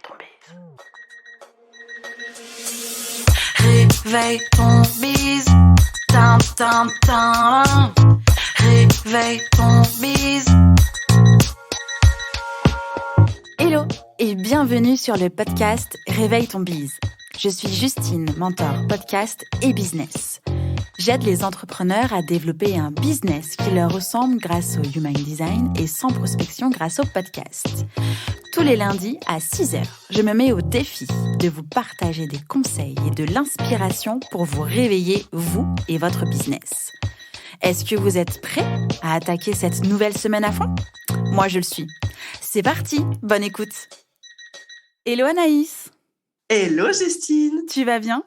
ton bise. Réveille ton bise. Tin, tin, tin. Réveille ton bise. Hello et bienvenue sur le podcast Réveille ton bise. Je suis Justine, mentor podcast et business. J'aide les entrepreneurs à développer un business qui leur ressemble grâce au Human Design et sans prospection grâce au podcast. Tous les lundis à 6h, je me mets au défi de vous partager des conseils et de l'inspiration pour vous réveiller, vous et votre business. Est-ce que vous êtes prêts à attaquer cette nouvelle semaine à fond ? Moi, je le suis. C'est parti, bonne écoute. Hello Anaïs. Hello Justine. Tu vas bien ?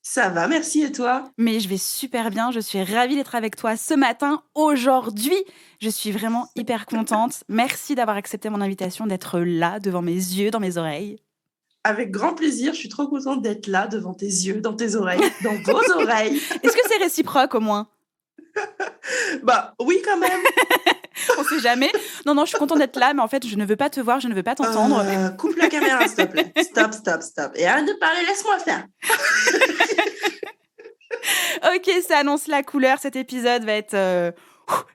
Ça va, merci, et toi ? Mais je vais super bien, je suis ravie d'être avec toi ce matin, aujourd'hui. Je suis vraiment hyper contente. Merci d'avoir accepté mon invitation, d'être là, devant mes yeux, dans mes oreilles. Avec grand plaisir, je suis trop contente d'être là, devant tes yeux, dans tes oreilles, dans vos oreilles. Est-ce que c'est réciproque au moins ? Bah oui, quand même. On sait jamais. Non, je suis contente d'être là, mais en fait, je ne veux pas te voir, je ne veux pas t'entendre. Coupe la caméra, s'il te plaît. Stop. Et arrête de parler, laisse-moi faire. Ok, ça annonce la couleur. Cet épisode va être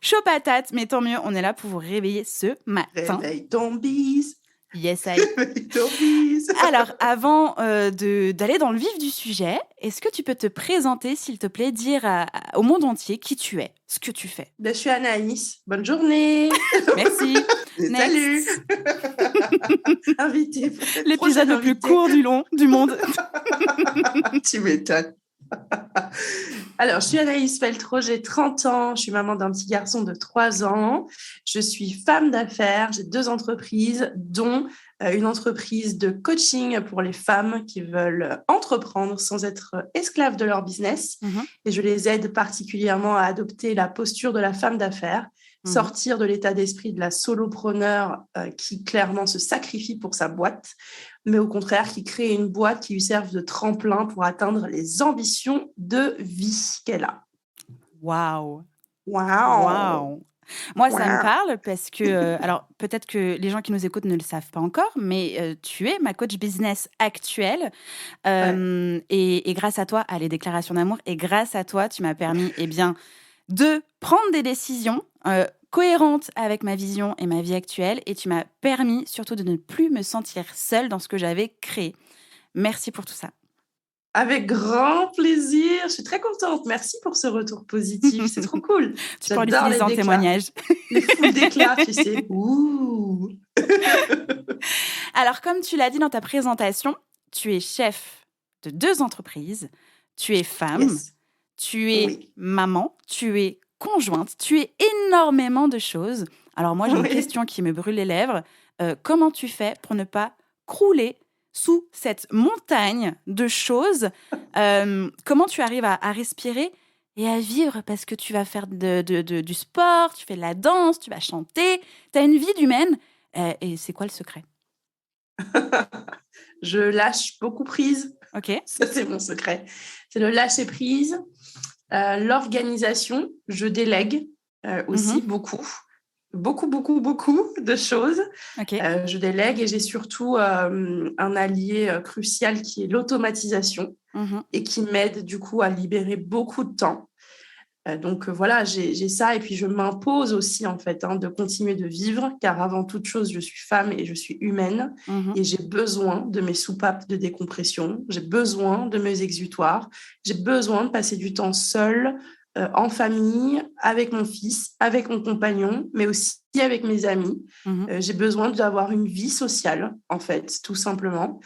chaud patate, mais tant mieux, on est là pour vous réveiller ce matin. Réveille ton bise. Yes, I. Réveille ton bise. Alors, avant d'aller dans le vif du sujet, est-ce que tu peux te présenter, s'il te plaît, dire au monde entier qui tu es, ce que tu fais ? Ben, je suis Anaïs. Bonne journée. Merci. Salut. Invité. L'épisode le plus court du monde. Tu m'étonnes. Alors, je suis Anaïs Feltro, j'ai 30 ans, je suis maman d'un petit garçon de 3 ans, je suis femme d'affaires, j'ai 2 entreprises, dont une entreprise de coaching pour les femmes qui veulent entreprendre sans être esclaves de leur business. Et je les aide particulièrement à adopter la posture de la femme d'affaires, sortir de l'état d'esprit de la solopreneur qui clairement se sacrifie pour sa boîte, mais au contraire qui crée une boîte qui lui serve de tremplin pour atteindre les ambitions de vie qu'elle a. Waouh. Moi, ça me parle parce que, alors peut-être que les gens qui nous écoutent ne le savent pas encore, mais tu es ma coach business actuelle. Et grâce à toi, à les déclarations d'amour, et grâce à toi, tu m'as permis de prendre des décisions cohérentes avec ma vision et ma vie actuelle. Et tu m'as permis surtout de ne plus me sentir seule dans ce que j'avais créé. Merci pour tout ça. Avec grand plaisir. Je suis très contente. Merci pour ce retour positif. C'est trop cool. Tu peux l'utiliser en témoignage. Les fous d'éclat, tu sais. Ouh. Alors, comme tu l'as dit dans ta présentation, tu es chef de 2 entreprises. Tu es femme. Yes. Tu es maman. Tu es conjointe. Tu es énormément de choses. Alors, moi, j'ai une question qui me brûle les lèvres. Comment tu fais pour ne pas crouler sous cette montagne de choses? Comment tu arrives à respirer et à vivre? Parce que tu vas faire du sport, tu fais de la danse, tu vas chanter, tu as une vie d'humaine. Et c'est quoi le secret? Je lâche beaucoup prise. Ok. Ça, c'est mon secret. C'est le lâcher prise. L'organisation, je délègue aussi beaucoup de choses. Okay. Je délègue et j'ai surtout un allié crucial qui est l'automatisation et qui m'aide du coup à libérer beaucoup de temps. Donc voilà, j'ai ça et puis je m'impose aussi en fait de continuer de vivre car avant toute chose, je suis femme et je suis humaine et j'ai besoin de mes soupapes de décompression, j'ai besoin de mes exutoires, j'ai besoin de passer du temps seule, en famille, avec mon fils, avec mon compagnon, mais aussi avec mes amis. J'ai besoin d'avoir une vie sociale, en fait, tout simplement.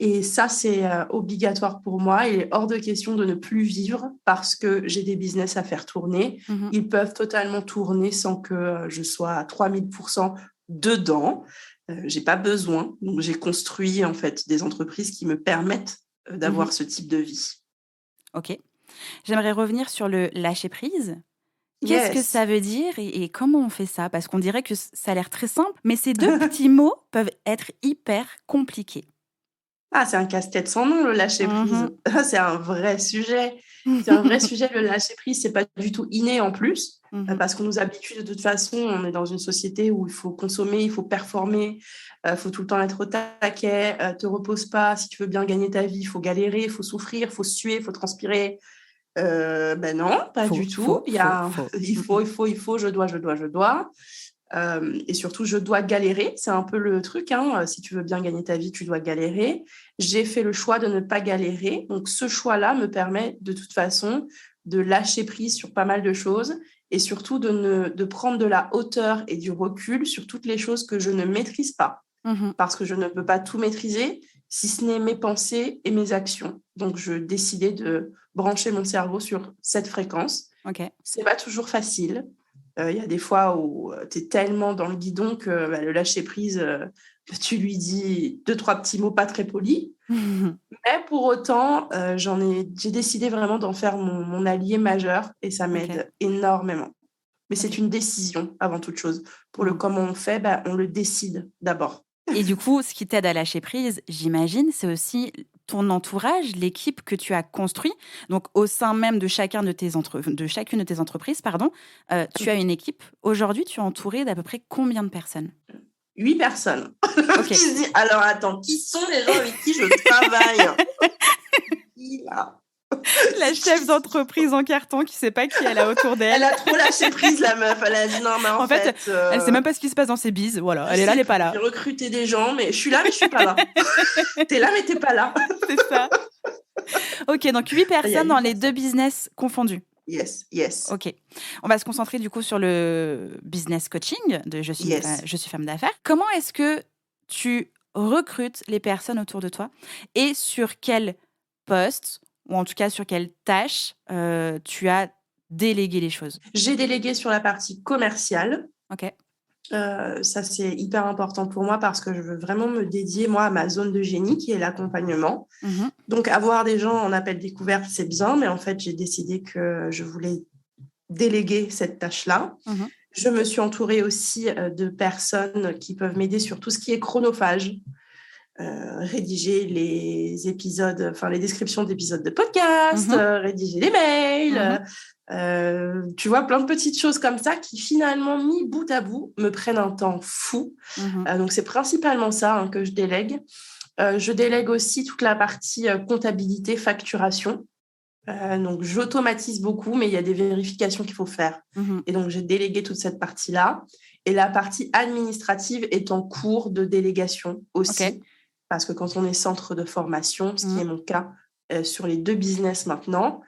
Et ça, c'est obligatoire pour moi. Il est hors de question de ne plus vivre parce que j'ai des business à faire tourner. Ils peuvent totalement tourner sans que je sois à 3000% dedans. J'ai pas besoin. Donc, j'ai construit, en fait, des entreprises qui me permettent d'avoir ce type de vie. Ok. J'aimerais revenir sur le lâcher-prise. Qu'est-ce que ça veut dire et comment on fait ça? Parce qu'on dirait que ça a l'air très simple, mais ces 2 petits mots peuvent être hyper compliqués. Ah, c'est un casse-tête sans nom, le lâcher-prise. C'est un vrai sujet. C'est un vrai sujet, le lâcher-prise. C'est pas du tout inné en plus, parce qu'on nous habitue de toute façon. On est dans une société où il faut consommer, il faut performer, il faut tout le temps être au taquet, te repose pas. Si tu veux bien gagner ta vie, il faut galérer, il faut souffrir, il faut suer, il faut transpirer. Ben non, pas du tout. Il faut, je dois. Et surtout, je dois galérer. C'est un peu le truc. Si tu veux bien gagner ta vie, tu dois galérer. J'ai fait le choix de ne pas galérer. Donc, ce choix-là me permet de toute façon de lâcher prise sur pas mal de choses et surtout de prendre de la hauteur et du recul sur toutes les choses que je ne maîtrise pas. Parce que je ne peux pas tout maîtriser, si ce n'est mes pensées et mes actions. Donc, je décidais de brancher mon cerveau sur cette fréquence. C'est pas toujours facile. Il y a des fois où tu es tellement dans le guidon que le lâcher-prise, tu lui dis 2-3 petits mots pas très polis. Mais pour autant, j'ai décidé vraiment d'en faire mon allié majeur et ça m'aide énormément. Mais c'est une décision avant toute chose. Pour le comment on fait, on le décide d'abord. Et du coup, ce qui t'aide à lâcher prise, j'imagine, c'est aussi ton entourage, l'équipe que tu as construit. Donc, au sein même de chacune de tes entreprises, tu as une équipe. Aujourd'hui, tu es entourée d'à peu près combien de personnes ? 8 personnes. Qui se dit, alors attends, qui sont les gens avec qui je travaille ? Qui là ? La chef d'entreprise en carton qui sait pas qui elle a autour d'elle. Elle a trop lâché prise, la meuf. Elle a dit non, mais en fait elle sait même pas ce qui se passe dans ses bises. Voilà, elle est là, elle est pas là. J'ai recruté des gens, mais je suis là, mais je suis pas là. T'es là, mais t'es pas là. C'est ça. Ok, donc 8 personnes dans les 2 business confondus. Yes. Ok. On va se concentrer du coup sur le business coaching de Je suis femme d'affaires. Comment est-ce que tu recrutes les personnes autour de toi et sur quel poste ou en tout cas sur quelle tâche tu as délégué les choses ? J'ai délégué sur la partie commerciale. Ok. Ça, c'est hyper important pour moi parce que je veux vraiment me dédier, moi, à ma zone de génie qui est l'accompagnement. Donc, avoir des gens en appel découverte, c'est bien, mais en fait, j'ai décidé que je voulais déléguer cette tâche-là. Je me suis entourée aussi de personnes qui peuvent m'aider sur tout ce qui est chronophage. Rédiger les épisodes, enfin les descriptions d'épisodes de podcast, rédiger les mails, tu vois, plein de petites choses comme ça qui finalement, mis bout à bout, me prennent un temps fou. Donc c'est principalement ça que je délègue. Je délègue aussi toute la partie comptabilité, facturation. Donc j'automatise beaucoup, mais il y a des vérifications qu'il faut faire. Et donc j'ai délégué toute cette partie-là. Et la partie administrative est en cours de délégation aussi. Parce que quand on est centre de formation, ce qui est mon cas sur les 2 business maintenant,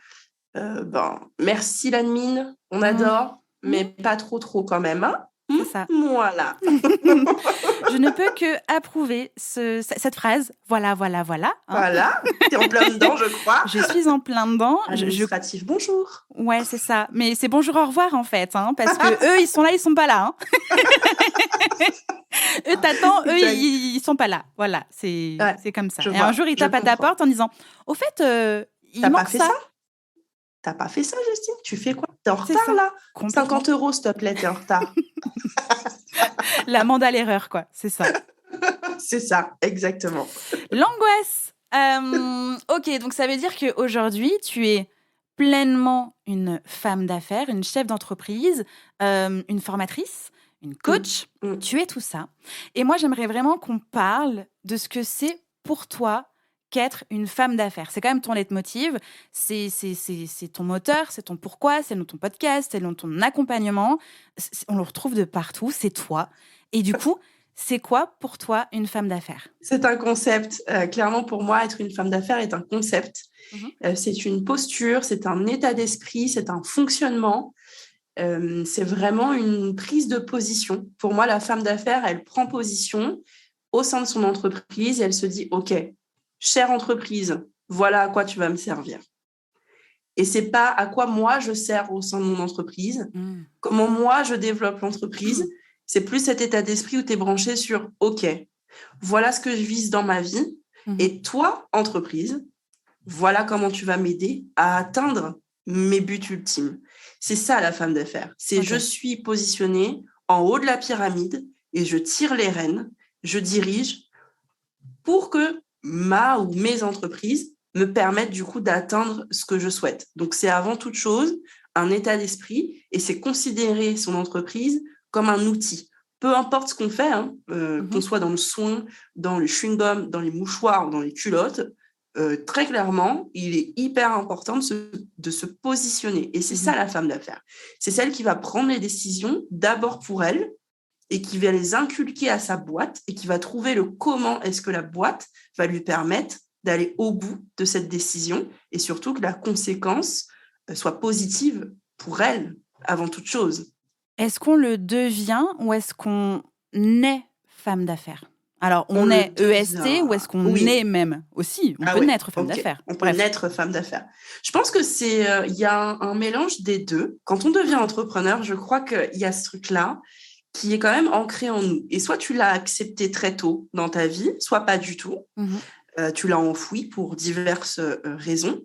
merci l'admin, on adore, mais pas trop quand même. C'est ça. Voilà. Je ne peux que approuver cette phrase. Voilà. Voilà, t'es en plein dedans, je crois. Je suis en plein dedans. Administratif, bonjour. Ouais, c'est ça. Mais c'est bonjour, au revoir en fait, parce que eux, ils sont là, ils sont pas là. Eux t'attendent, eux ils sont pas là. Voilà, c'est comme ça. Et un jour ils tapent à ta porte en disant, au fait, il manque ça. T'as pas fait ça, Justine ? Tu fais quoi ? T'es en retard là ? 50 €, s'il te plaît, t'es en retard. L'amende à l'erreur, quoi. C'est ça. C'est ça, exactement. L'angoisse. Ok, donc ça veut dire qu'aujourd'hui, tu es pleinement une femme d'affaires, une chef d'entreprise, une formatrice, une coach. Tu es tout ça. Et moi, j'aimerais vraiment qu'on parle de ce que c'est pour toi qu'être une femme d'affaires. C'est quand même ton leitmotiv, c'est ton moteur, c'est ton pourquoi, c'est ton podcast, c'est ton accompagnement. On le retrouve de partout, c'est toi. Et du coup, c'est quoi pour toi une femme d'affaires ? C'est un concept. Clairement, pour moi, être une femme d'affaires est un concept. C'est une posture, c'est un état d'esprit, c'est un fonctionnement. C'est vraiment une prise de position. Pour moi, la femme d'affaires, elle prend position au sein de son entreprise et elle se dit « Ok, chère entreprise, voilà à quoi tu vas me servir. » Et c'est pas à quoi moi je sers au sein de mon entreprise, comment moi je développe l'entreprise. C'est plus cet état d'esprit où tu es branché sur « Ok, voilà ce que je vise dans ma vie. Et toi, entreprise, voilà comment tu vas m'aider à atteindre mes buts ultimes. » C'est ça la femme d'affaires. C'est je suis positionnée en haut de la pyramide et je tire les rênes, je dirige pour que ma ou mes entreprises me permettent du coup d'atteindre ce que je souhaite. Donc, c'est avant toute chose un état d'esprit et c'est considérer son entreprise comme un outil. Peu importe ce qu'on fait, qu'on soit dans le soin, dans le chewing-gum, dans les mouchoirs, dans les culottes, très clairement, il est hyper important de se positionner. Et c'est ça la femme d'affaires. C'est celle qui va prendre les décisions d'abord pour elle et qui va les inculquer à sa boîte et qui va trouver le comment est-ce que la boîte va lui permettre d'aller au bout de cette décision et surtout que la conséquence soit positive pour elle avant toute chose. Est-ce qu'on le devient ou est-ce qu'on est femme d'affaires ? Alors, on est EST ou est-ce qu'on est même aussi ? On peut naître femme d'affaires. On peut naître femme d'affaires. Je pense que il y a un mélange des deux. Quand on devient entrepreneur, je crois qu'il y a ce truc-là qui est quand même ancré en nous. Et soit tu l'as accepté très tôt dans ta vie, soit pas du tout. Tu l'as enfoui pour diverses raisons.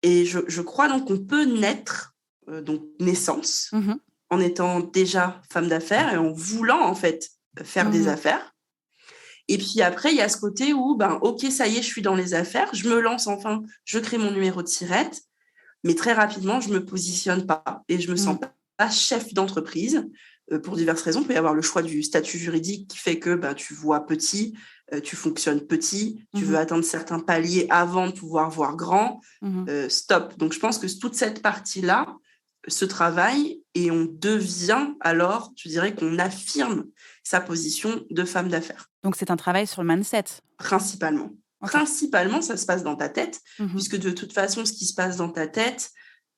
Et je crois donc qu'on peut naître, donc naissance, en étant déjà femme d'affaires et en voulant en fait faire des affaires. Et puis après, il y a ce côté où, ok, ça y est, je suis dans les affaires, je me lance enfin, je crée mon numéro de sirette, mais très rapidement, je me positionne pas et je me sens pas chef d'entreprise pour diverses raisons. Il peut y avoir le choix du statut juridique qui fait que tu vois petit, tu fonctionnes petit, tu veux atteindre certains paliers avant de pouvoir voir grand, stop. Donc, je pense que toute cette partie-là se travaille et on devient alors, je dirais qu'on affirme sa position de femme d'affaires. Donc, c'est un travail sur le mindset. Principalement. Okay. Principalement, ça se passe dans ta tête, puisque de toute façon, ce qui se passe dans ta tête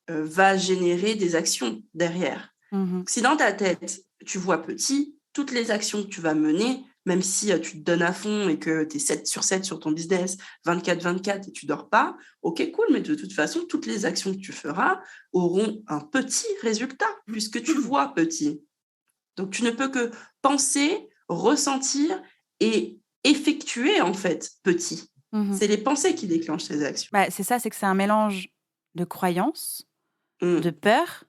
va générer des actions derrière. Si dans ta tête, tu vois petit, toutes les actions que tu vas mener, même si tu te donnes à fond et que tu es 7 sur 7 sur ton business, 24/24 et tu dors pas, ok, cool, mais de toute façon, toutes les actions que tu feras auront un petit résultat, puisque tu vois petit. Donc, tu ne peux que penser, ressentir et effectuer, en fait, petit. C'est les pensées qui déclenchent ces actions. C'est ça, c'est que c'est un mélange de croyances, de peur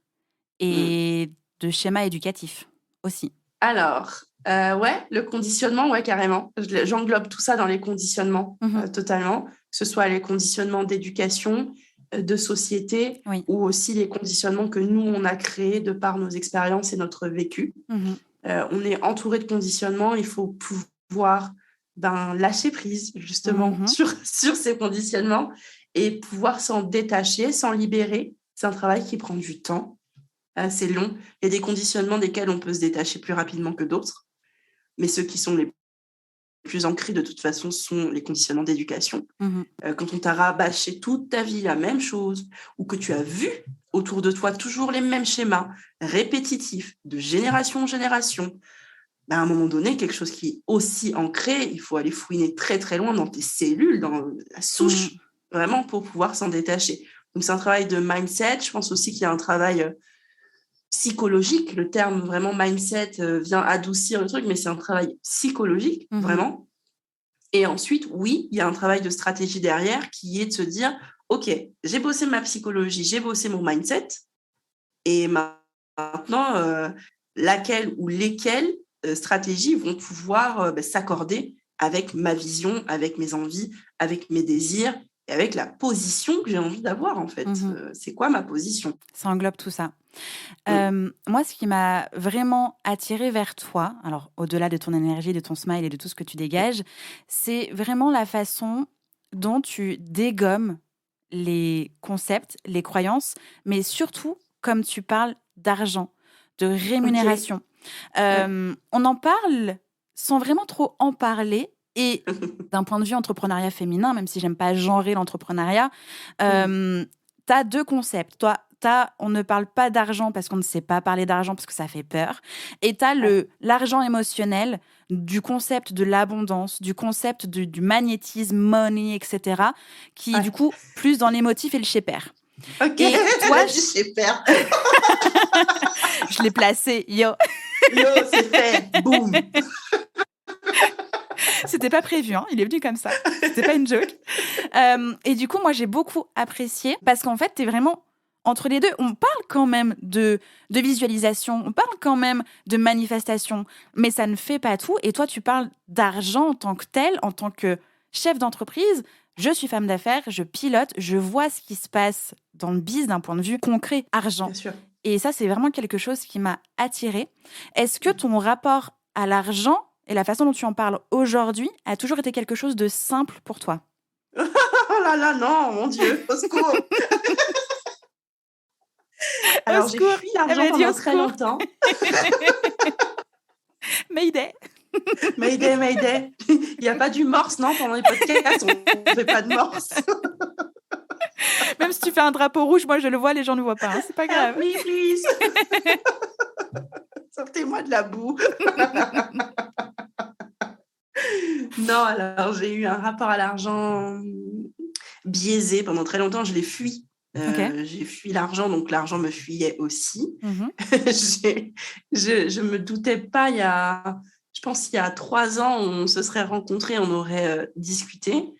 et de schéma éducatif aussi. Alors, le conditionnement, carrément. J'englobe tout ça dans les conditionnements, totalement. Que ce soit les conditionnements d'éducation, de société, ou aussi les conditionnements que nous, on a créés de par nos expériences et notre vécu. On est entouré de conditionnements, il faut pouvoir lâcher prise, justement, sur ces conditionnements et pouvoir s'en détacher, s'en libérer. C'est un travail qui prend du temps. C'est long. Il y a des conditionnements desquels on peut se détacher plus rapidement que d'autres. Mais ceux qui sont les plus ancrés, de toute façon, sont les conditionnements d'éducation. Quand on t'a rabâché toute ta vie la même chose, ou que tu as vu autour de toi toujours les mêmes schémas répétitifs, de génération en génération, à un moment donné, quelque chose qui est aussi ancré, il faut aller fouiner très, très loin dans tes cellules, dans la souche, vraiment, pour pouvoir s'en détacher. Donc, c'est un travail de mindset. Je pense aussi qu'il y a un travail psychologique. Le terme vraiment mindset vient adoucir le truc, mais c'est un travail psychologique, vraiment. Et ensuite, oui, il y a un travail de stratégie derrière qui est de se dire, ok, j'ai bossé ma psychologie, j'ai bossé mon mindset, et maintenant, laquelle ou lesquelles stratégies vont pouvoir s'accorder avec ma vision, avec mes envies, avec mes désirs, et avec la position que j'ai envie d'avoir, en fait. C'est quoi ma position ? Ça englobe tout ça. Moi, ce qui m'a vraiment attirée vers toi, alors au-delà de ton énergie, de ton smile et de tout ce que tu dégages, c'est vraiment la façon dont tu dégommes les concepts, les croyances, mais surtout comme tu parles d'argent, de rémunération. On en parle sans vraiment trop en parler. Et d'un point de vue entrepreneuriat féminin, même si j'aime pas genrer l'entrepreneuriat, t'as deux concepts. Toi, on ne parle pas d'argent parce qu'on ne sait pas parler d'argent parce que ça fait peur. Et t'as l'argent émotionnel, du concept de l'abondance, du concept du magnétisme, money, etc. qui du coup, plus dans l'émotif et le chez-père. Ok, et toi, chez-père. Je l'ai placé, yo. Yo, c'est fait, boum. C'était pas prévu, il est venu comme ça. C'était pas une joke. Et du coup, moi, j'ai beaucoup apprécié parce qu'en fait, t'es vraiment entre les deux. On parle quand même de visualisation, on parle quand même de manifestation, mais ça ne fait pas tout. Et toi, tu parles d'argent en tant que tel, en tant que chef d'entreprise, je suis femme d'affaires, je pilote, je vois ce qui se passe dans le biz d'un point de vue concret, argent. Bien sûr. Et ça, c'est vraiment quelque chose qui m'a attirée. Est-ce que ton rapport à l'argent et la façon dont tu en parles aujourd'hui a toujours été quelque chose de simple pour toi? Oh là là, non, mon Dieu, au secours. Alors, j'ai fui l'argent pendant très longtemps. Mayday. Mayday, Mayday. Il n'y a pas du morse, non? Pendant les podcasts, on ne fait pas de morse. Même si tu fais un drapeau rouge, moi je le vois, les gens ne voient pas. Hein. C'est pas grave. Help me, please. Sortez-moi de la boue. Non, alors j'ai eu un rapport à l'argent biaisé pendant très longtemps. Je l'ai fui. J'ai fui l'argent, donc l'argent me fuyait aussi. Je me doutais pas, je pense qu'il y a 3 ans, on se serait rencontrés, on aurait discuté,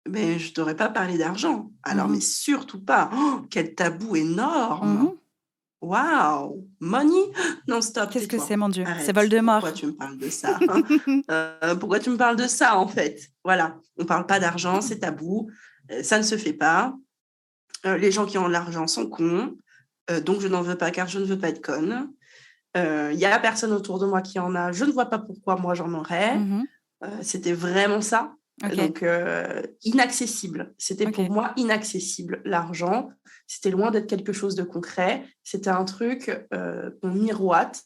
mais je t'aurais pas parlé d'argent. Alors, mais surtout pas. Oh, quel tabou énorme. Waouh, money? Non, stop. Qu'est-ce que c'est, mon Dieu? Arrête. C'est Voldemort. Pourquoi tu me parles de ça? Pourquoi tu me parles de ça, en fait? Voilà, on parle pas d'argent, c'est tabou. Ça ne se fait pas. Les gens qui ont de l'argent sont cons. Donc, je n'en veux pas car je ne veux pas être conne. Il y a personne autour de moi qui en a. Je ne vois pas pourquoi moi j'en aurais. C'était vraiment ça. Donc, inaccessible. C'était pour moi inaccessible, l'argent. C'était loin d'être quelque chose de concret. C'était un truc qu'on miroite,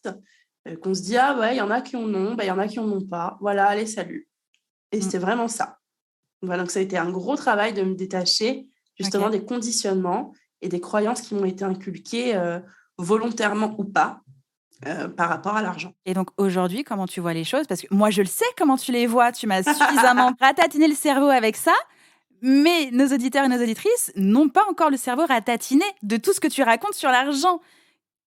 qu'on se dit, ah ouais, il y en a qui en ont, il y en a qui en ont pas. Voilà, allez, salut. Et c'était vraiment ça. Voilà, donc ça a été un gros travail de me détacher justement des conditionnements et des croyances qui m'ont été inculquées volontairement ou pas. Par rapport à l'argent. Et donc aujourd'hui, comment tu vois les choses? Parce que moi, je le sais comment tu les vois. Tu m'as suffisamment ratatiné le cerveau avec ça. Mais nos auditeurs et nos auditrices n'ont pas encore le cerveau ratatiné de tout ce que tu racontes sur l'argent.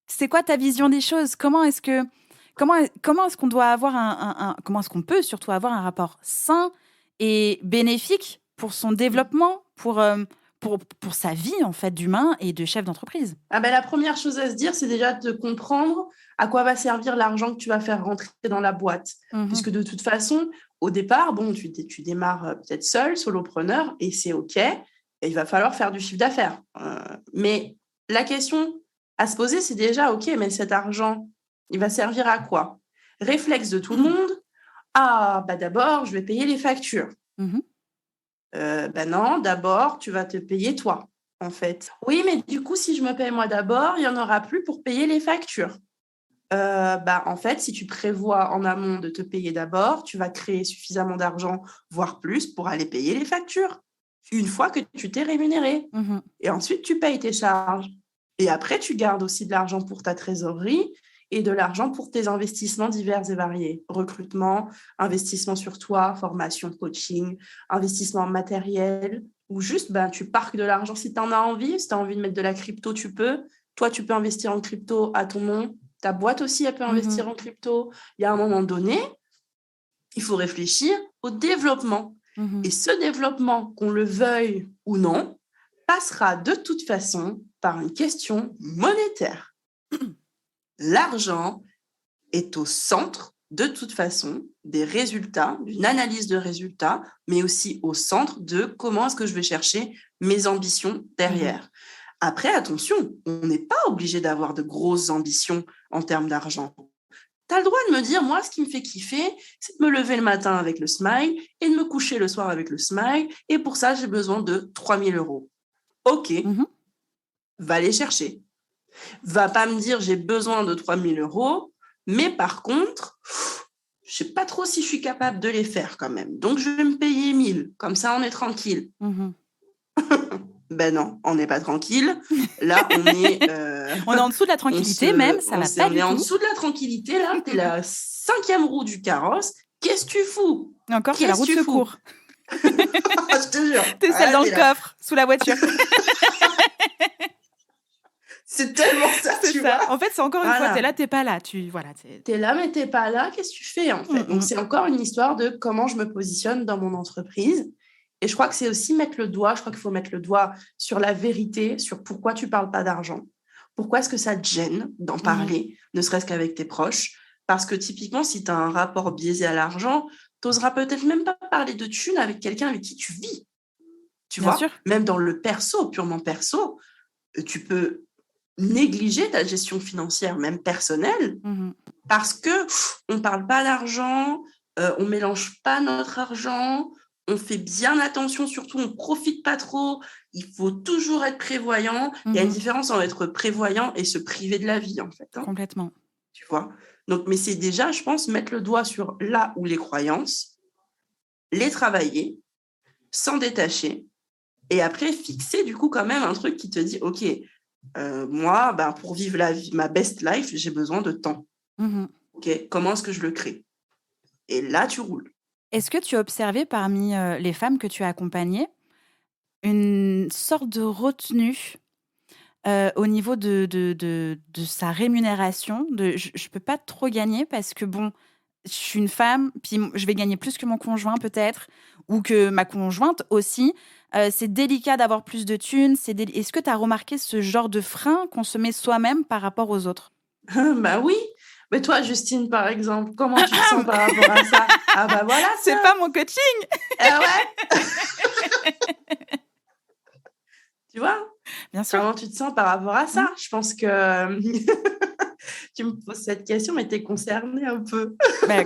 C'est quoi ta vision des choses? Comment est-ce qu'on doit avoir comment est-ce qu'on peut surtout avoir un rapport sain et bénéfique pour son développement, pour sa vie en fait d'humain et de chef d'entreprise? La première chose à se dire, c'est déjà de comprendre à quoi va servir l'argent que tu vas faire rentrer dans la boîte. Puisque de toute façon, au départ, tu démarres peut-être seul, solopreneur, et c'est OK. Et il va falloir faire du chiffre d'affaires. Mais la question à se poser, c'est déjà OK, mais cet argent, il va servir à quoi? Réflexe de tout le monde. D'abord, je vais payer les factures. Non, d'abord, tu vas te payer toi, en fait. Oui, mais du coup, si je me paye moi d'abord, il n'y en aura plus pour payer les factures. En fait, si tu prévois en amont de te payer d'abord, tu vas créer suffisamment d'argent, voire plus, pour aller payer les factures, une fois que tu t'es rémunéré. Et ensuite, tu payes tes charges. Et après, tu gardes aussi de l'argent pour ta trésorerie et de l'argent pour tes investissements divers et variés. Recrutement, investissement sur toi, formation, coaching, investissement matériel, ou juste, tu parques de l'argent si tu en as envie. Si tu as envie de mettre de la crypto, tu peux. Toi, tu peux investir en crypto à ton nom. Ta boîte aussi, elle peut investir en crypto. Il y a un moment donné, il faut réfléchir au développement. Et ce développement, qu'on le veuille ou non, passera de toute façon par une question monétaire. L'argent est au centre, de toute façon, des résultats, d'une analyse de résultats, mais aussi au centre de comment est-ce que je vais chercher mes ambitions derrière. Après, attention, on n'est pas obligé d'avoir de grosses ambitions en termes d'argent. Tu as le droit de me dire, moi, ce qui me fait kiffer, c'est de me lever le matin avec le smile et de me coucher le soir avec le smile. Et pour ça, j'ai besoin de 3 000 €. OK, va les chercher. Va pas me dire, j'ai besoin de 3 000 €, mais par contre, je ne sais pas trop si je suis capable de les faire quand même. Donc, je vais me payer 1 000. Comme ça, on est tranquille. Non, on n'est pas tranquille. Là, on est... on est en dessous de la tranquillité même, ça va pas du tout. On est en dessous de la tranquillité, là. T'es la 5e roue du carrosse. Qu'est-ce que tu fous? Encore, c'est la roue de secours. Je te jure. T'es celle dans le coffre, sous la voiture. C'est tellement ça, tu vois. En fait, c'est encore une fois, t'es là, t'es pas là. T'es là, mais t'es pas là. Qu'est-ce que tu fais, en fait? Donc, c'est encore une histoire de comment je me positionne dans mon entreprise. Et je crois que c'est aussi je crois qu'il faut mettre le doigt sur la vérité, sur pourquoi tu parles pas d'argent. Pourquoi est-ce que ça te gêne d'en parler, ne serait-ce qu'avec tes proches? Parce que typiquement, si tu as un rapport biaisé à l'argent, tu n'oseras peut-être même pas parler de thunes avec quelqu'un avec qui tu vis. Tu Bien vois, sûr. même dans le perso, purement perso, tu peux négliger ta gestion financière, même personnelle, parce que on parle pas d'argent, on mélange pas notre argent, on fait bien attention, surtout on profite pas trop. Il faut toujours être prévoyant. Il y a une différence entre être prévoyant et se priver de la vie, en fait. Complètement. Tu vois. Donc, mais c'est déjà, je pense, mettre le doigt sur là où les croyances, les travailler, s'en détacher, et après fixer du coup quand même un truc qui te dit, ok, moi, pour vivre ma best life, j'ai besoin de temps. Ok, comment est-ce que je le crée? Et là, tu roules. Est-ce que tu as observé parmi les femmes que tu as accompagnées une sorte de retenue au niveau de sa rémunération? Je ne peux pas trop gagner parce que, bon, je suis une femme, puis je vais gagner plus que mon conjoint peut-être, ou que ma conjointe aussi. C'est délicat d'avoir plus de thunes. Est-ce que tu as remarqué ce genre de frein qu'on se met soi-même par rapport aux autres? Bah oui. Mais toi, Justine, par exemple, comment tu te sens par rapport à ça? Ah bah voilà, c'est pas mon coaching. Ah ouais. Tu vois? Bien sûr. Comment tu te sens par rapport à ça? Je pense que tu me poses cette question, mais tu es concernée un peu.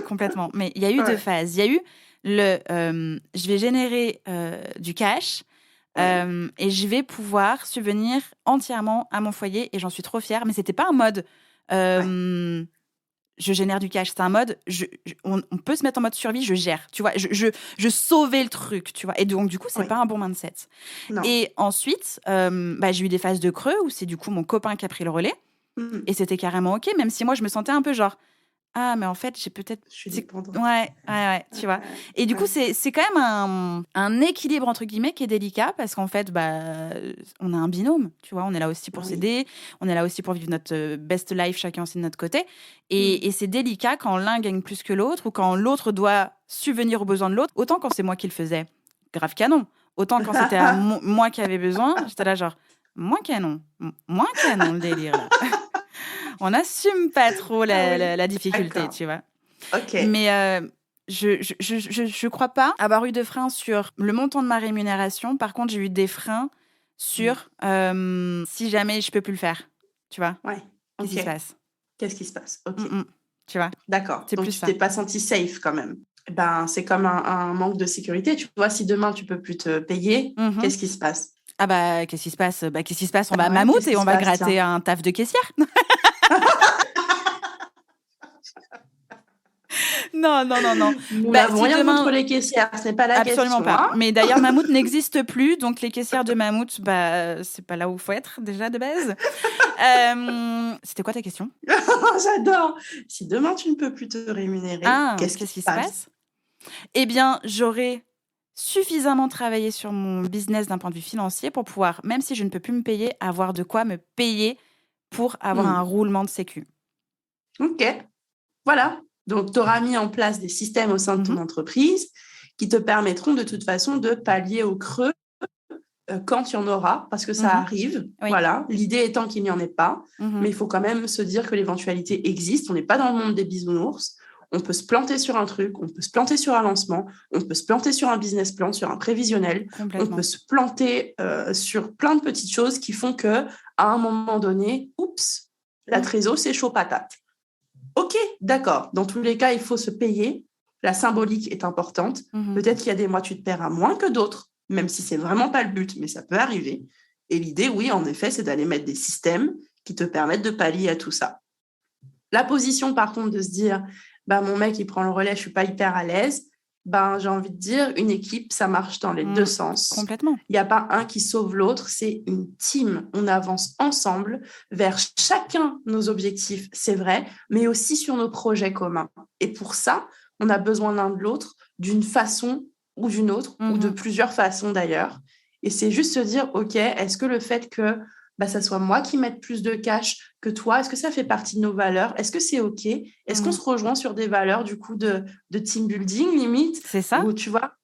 Complètement. Mais il y a eu deux phases. Il y a eu je vais générer du cash et je vais pouvoir subvenir entièrement à mon foyer et j'en suis trop fière. Mais c'était pas un mode je génère du cash. C'est un mode on peut se mettre en mode survie, je gère. Tu vois, je sauvais le truc, tu vois. Et donc, du coup, c'est pas un bon mindset. Non. Et ensuite, j'ai eu des phases de creux où c'est du coup mon copain qui a pris le relais. Et c'était carrément OK, même si moi, je me sentais un peu genre ah, mais en fait, j'ai peut-être. Je suis dépendante. Ouais, tu vois. Et du coup, c'est quand même un équilibre, entre guillemets, qui est délicat parce qu'en fait, on a un binôme, tu vois. On est là aussi pour s'aider, on est là aussi pour vivre notre best life, chacun aussi de notre côté. Et c'est délicat quand l'un gagne plus que l'autre ou quand l'autre doit subvenir aux besoins de l'autre. Autant quand c'est moi qui le faisais, grave canon. Autant quand c'était à moi qui avais besoin, j'étais là genre, moins canon le délire là. On n'assume pas trop la difficulté, tu vois. Ok. Mais je crois pas avoir eu de frein sur le montant de ma rémunération. Par contre, j'ai eu des freins sur si jamais je peux plus le faire, tu vois. Ouais. Qu'est-ce qui se passe? Qu'est-ce qui se passe? Ok. Tu vois. D'accord. C'est Donc, plus tu ça. t'es pas sentie safe quand même. C'est comme un manque de sécurité. Tu vois, si demain, tu peux plus te payer, qu'est-ce qui se passe? Ah qu'est-ce qui se passe? Qu'est-ce qui se passe? On va à Mammouth et on va gratter un taf de caissière. Non. Nous n'avons rien contre les caissières, c'est pas la question. Absolument pas. Mais d'ailleurs, Mammouth n'existe plus, donc les caissières de Mammouth, c'est pas là où il faut être déjà de base. C'était quoi ta question? J'adore. Si demain tu ne peux plus te rémunérer, qu'est-ce qui se passe? Eh bien, j'aurais suffisamment travaillé sur mon business d'un point de vue financier pour pouvoir, même si je ne peux plus me payer, avoir de quoi me payer pour avoir un roulement de sécu. Ok. Voilà. Donc, tu auras mis en place des systèmes au sein de ton entreprise qui te permettront de toute façon de pallier au creux quand il y en aura, parce que ça arrive. Oui. Voilà. L'idée étant qu'il n'y en ait pas, mais il faut quand même se dire que l'éventualité existe. On n'est pas dans le monde des bisounours. On peut se planter sur un truc, on peut se planter sur un lancement, on peut se planter sur un business plan, sur un prévisionnel. On peut se planter sur plein de petites choses qui font que, à un moment donné, oups, la trésor, c'est chaud patate. Ok, d'accord. Dans tous les cas, il faut se payer. La symbolique est importante. Peut-être qu'il y a des mois, tu te paieras moins que d'autres, même si c'est vraiment pas le but, mais ça peut arriver. Et l'idée, oui, en effet, c'est d'aller mettre des systèmes qui te permettent de pallier à tout ça. La position, par contre, de se dire, mon mec, il prend le relais, je suis pas hyper à l'aise. J'ai envie de dire, une équipe, ça marche dans les deux sens. Complètement. Il n'y a pas un qui sauve l'autre, c'est une team. On avance ensemble vers chacun nos objectifs, c'est vrai, mais aussi sur nos projets communs. Et pour ça, on a besoin l'un de l'autre d'une façon ou d'une autre, ou de plusieurs façons d'ailleurs. Et c'est juste se dire, OK, est-ce que le fait que ça soit moi qui mette plus de cash que toi, est-ce que ça fait partie de nos valeurs? Est-ce que c'est OK? Est-ce qu'on se rejoint sur des valeurs, du coup, de team building, limite? C'est ça. Ou tu vois,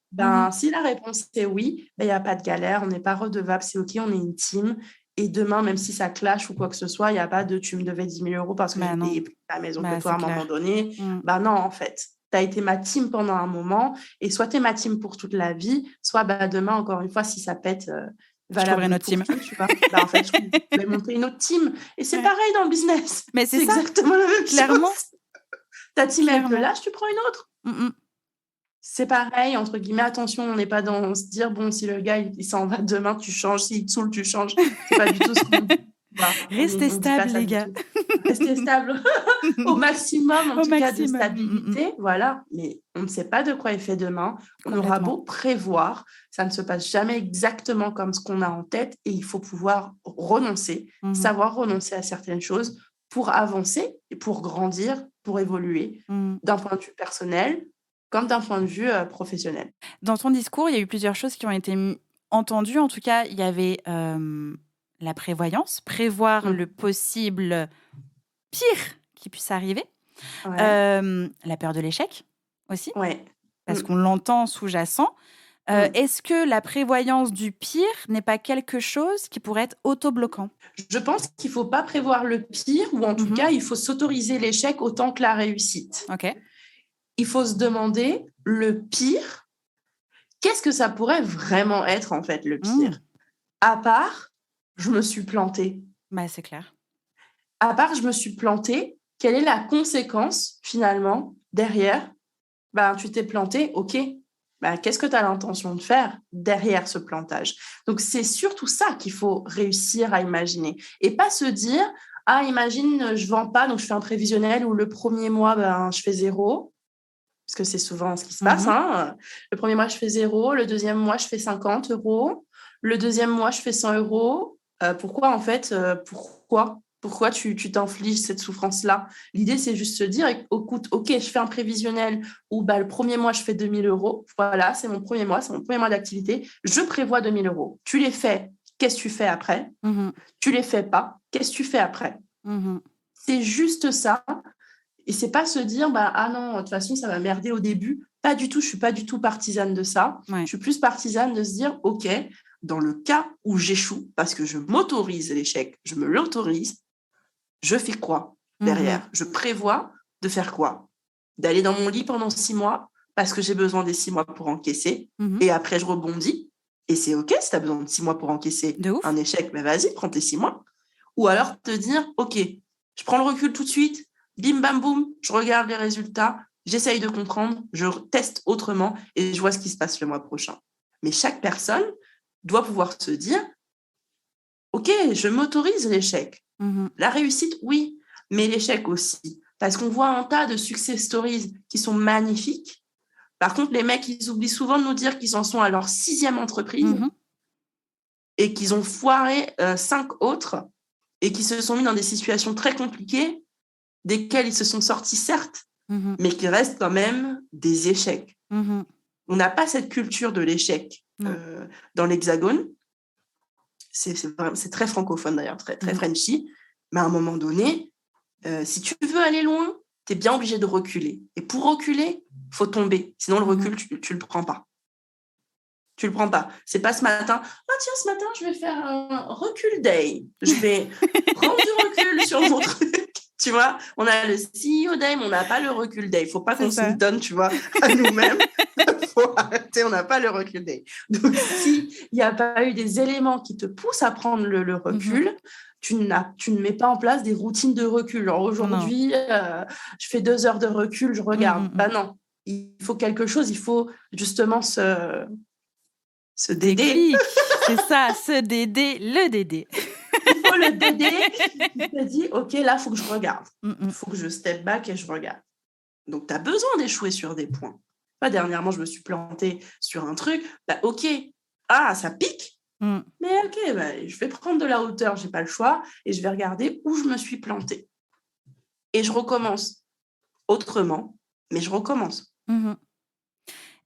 si la réponse est oui, il n'y a pas de galère, on n'est pas redevable, c'est OK, on est une team. Et demain, même si ça clash ou quoi que ce soit, il n'y a pas de tu me devais 10 000 € parce que j'ai payé plus la maison que toi à un moment donné. Non, en fait. tu as été ma team pendant un moment, et soit tu es ma team pour toute la vie, soit demain, encore une fois, si ça pète, je trouverai une autre team. Tout, tu vois. En fait, je vais monter une autre team. Et c'est pareil dans le business. Mais c'est ça, exactement la même clairement. chose. Ta team, elle te lâche, tu prends une autre. C'est pareil, entre guillemets, attention, on n'est pas dans se dire, bon, si le gars, il s'en va demain, tu changes, s'il te saoule, tu changes. C'est pas du tout ce qu'on dit. Restez stable, les gars. Restez stable au maximum, en tout cas, de stabilité. Voilà, mais on ne sait pas de quoi est fait demain. On aura beau prévoir, ça ne se passe jamais exactement comme ce qu'on a en tête, et il faut pouvoir renoncer, savoir renoncer à certaines choses pour avancer et pour grandir, pour évoluer d'un point de vue personnel comme d'un point de vue professionnel. Dans ton discours, il y a eu plusieurs choses qui ont été entendues. En tout cas, il y avait la prévoyance, prévoir le possible pire qui puisse arriver. La peur de l'échec aussi, parce qu'on l'entend sous-jacent. Est-ce que la prévoyance du pire n'est pas quelque chose qui pourrait être auto-bloquant ? Je pense qu'il ne faut pas prévoir le pire, ou en tout cas, il faut s'autoriser l'échec autant que la réussite. Il faut se demander, le pire, qu'est-ce que ça pourrait vraiment être, en fait, le pire ? À part, je me suis plantée. C'est clair. À part, je me suis plantée, quelle est la conséquence, finalement, derrière ? Tu t'es plantée, ok. Qu'est-ce que tu as l'intention de faire derrière ce plantage ? Donc, c'est surtout ça qu'il faut réussir à imaginer. Et pas se dire, imagine, je ne vends pas, donc je fais un prévisionnel où le premier mois, je fais 0. Parce que c'est souvent ce qui se passe. Le premier mois, je fais 0. Le deuxième mois, je fais 50 €. Le deuxième mois, je fais 100 €. Pourquoi, en fait, pourquoi tu t'infliges cette souffrance-là ? L'idée, c'est juste se dire, écoute, ok, je fais un prévisionnel où le premier mois, je fais 2 000 €. Voilà, c'est mon premier mois d'activité. Je prévois 2 000 €. Tu les fais, qu'est-ce que tu fais après ? Tu les fais pas, qu'est-ce que tu fais après ? C'est juste ça. Et c'est pas se dire, non, de toute façon, ça va merder au début. Pas du tout, je suis pas du tout partisane de ça. Je suis plus partisane de se dire, ok, dans le cas où j'échoue, parce que je m'autorise l'échec, je me l'autorise, je fais quoi derrière ? Je prévois de faire quoi ? D'aller dans mon lit pendant 6 mois, parce que j'ai besoin des 6 mois pour encaisser, et après je rebondis. Et c'est ok si tu as besoin de 6 mois pour encaisser un échec, mais vas-y, prends tes 6 mois. Ou alors te dire, ok, je prends le recul tout de suite, bim, bam, boum, je regarde les résultats, j'essaye de comprendre, je teste autrement et je vois ce qui se passe le mois prochain. Mais chaque personne doit pouvoir se dire, ok, je m'autorise l'échec. La réussite, oui, mais l'échec aussi. Parce qu'on voit un tas de success stories qui sont magnifiques. Par contre, les mecs, ils oublient souvent de nous dire qu'ils en sont à leur 6e entreprise et qu'ils ont foiré 5 autres et qu'ils se sont mis dans des situations très compliquées desquels ils se sont sortis, certes, mais qui restent quand même des échecs. On n'a pas cette culture de l'échec dans l'Hexagone. C'est très francophone d'ailleurs, très, très Frenchy. Mais à un moment donné, si tu veux aller loin, tu es bien obligé de reculer. Et pour reculer, il faut tomber. Sinon, le recul, tu ne le prends pas. Tu ne le prends pas. C'est pas ce matin, tiens, ce matin, je vais faire un recul day. Je vais prendre du recul sur mon truc. Tu vois, on a le CEO Day, mais on n'a pas le recul Day. Il ne faut pas qu'on se donne, tu vois, à nous-mêmes. Il faut arrêter, on n'a pas le recul Day. Donc, s'il n'y a pas eu des éléments qui te poussent à prendre le recul, tu ne mets pas en place des routines de recul. Genre, aujourd'hui, je fais 2 heures de recul, je regarde. Non, il faut quelque chose, il faut justement se dédé. C'est ça, se dédé, le dédé. Il faut le dédé. Il te dit, ok, là, il faut que je regarde. Il faut que je step back et je regarde. Donc, tu as besoin d'échouer sur des points. Dernièrement, je me suis plantée sur un truc. Ok, ça pique. Mais ok, je vais prendre de la hauteur, je n'ai pas le choix. Et je vais regarder où je me suis plantée. Et je recommence autrement, mais je recommence.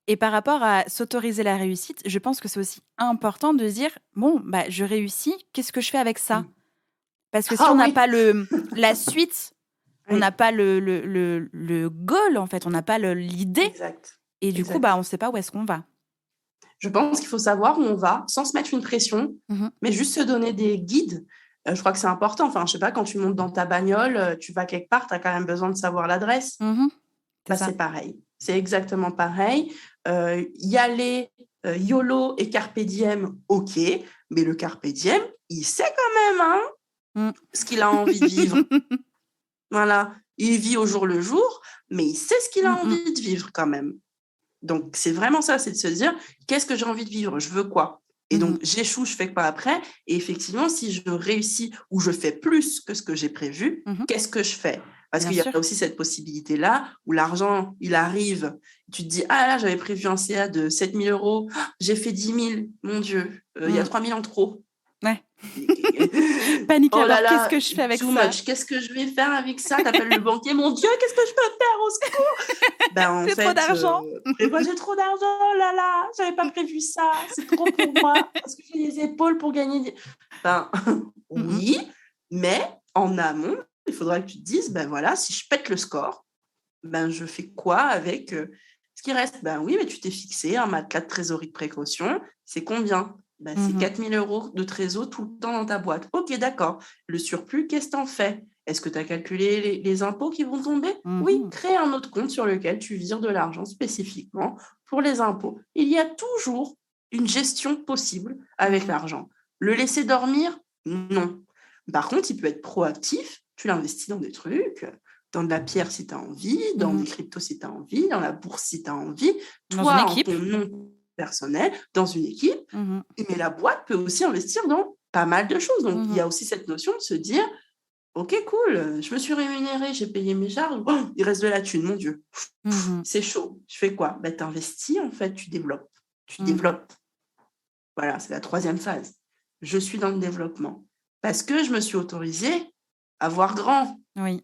Et par rapport à s'autoriser la réussite, je pense que c'est aussi important de se dire, bon, je réussis, qu'est-ce que je fais avec ça ? Parce que si on n'a pas la suite, on n'a pas le goal, en fait, on n'a pas l'idée. Exact. Et du coup, on ne sait pas où est-ce qu'on va. Je pense qu'il faut savoir où on va, sans se mettre une pression, mais juste se donner des guides. Je crois que c'est important. Enfin, je sais pas, quand tu montes dans ta bagnole, tu vas quelque part, tu as quand même besoin de savoir l'adresse. C'est pareil. c'est exactement pareil. Y aller, YOLO et Carpe Diem, ok, mais le Carpe Diem, il sait quand même ce qu'il a envie de vivre. Voilà, il vit au jour le jour, mais il sait ce qu'il a envie de vivre quand même. Donc, c'est vraiment ça, c'est de se dire, qu'est-ce que j'ai envie de vivre? Je veux quoi? Et donc, j'échoue, je fais quoi après? Et effectivement, si je réussis ou je fais plus que ce que j'ai prévu, qu'est-ce que je fais? Parce qu'il y a aussi cette possibilité-là où l'argent, il arrive. Tu te dis, ah là, j'avais prévu un CA de 7 000 €. J'ai fait 10 000. Mon Dieu, il y a 3 000 en trop. Ouais. Panique, oh là alors là, qu'est-ce que je fais avec too ça? much. Qu'est-ce que je vais faire avec ça? T'appelles le banquier, mon Dieu, qu'est-ce que je peux faire au secours? En j'ai fait, trop d'argent. Moi, j'ai trop d'argent, oh là là, j'avais pas prévu ça, c'est trop pour moi, parce que j'ai les épaules pour gagner. Oui, mais en amont, il faudra que tu te dises, voilà, si je pète le score, je fais quoi avec ce qui reste? Oui, mais tu t'es fixé un matelas de trésorerie de précaution, c'est combien? C'est 4 000 € de trésor tout le temps dans ta boîte. Ok, d'accord. Le surplus, qu'est-ce que t'en fais? Est-ce que tu as calculé les impôts qui vont tomber? Oui, crée un autre compte sur lequel tu vires de l'argent spécifiquement pour les impôts. Il y a toujours une gestion possible avec l'argent. Le laisser dormir? Non. Par contre, il peut être proactif. Tu l'investis dans des trucs, dans de la pierre si tu as envie, dans des cryptos si tu as envie, dans la bourse si tu as envie. Dans toi, une équipe. En ton nom personnel, dans une équipe. Mais la boîte peut aussi investir dans pas mal de choses. Donc, il y a aussi cette notion de se dire, ok, cool, je me suis rémunérée, j'ai payé mes charges, il reste de la thune, mon Dieu. C'est chaud. Je fais quoi? Tu investis, en fait, tu développes. Tu développes. Voilà, c'est la 3e phase. Je suis dans le développement. Parce que je me suis autorisée à voir grand. Oui.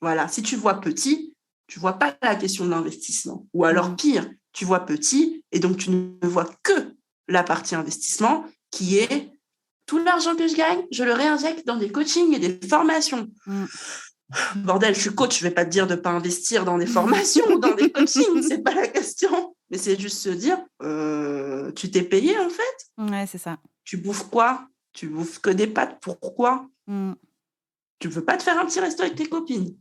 Voilà, si tu vois petit, tu vois pas la question de l'investissement. Ou alors pire, tu vois petit et donc tu ne vois que la partie investissement qui est tout l'argent que je gagne, je le réinjecte dans des coachings et des formations. Bordel, je suis coach, je vais pas te dire de pas investir dans des formations ou dans des coachings, c'est pas la question. Mais c'est juste se dire, tu t'es payé en fait? Ouais, c'est ça. Tu bouffes quoi? Tu bouffes que des pâtes, pourquoi? Tu veux pas te faire un petit resto avec tes copines?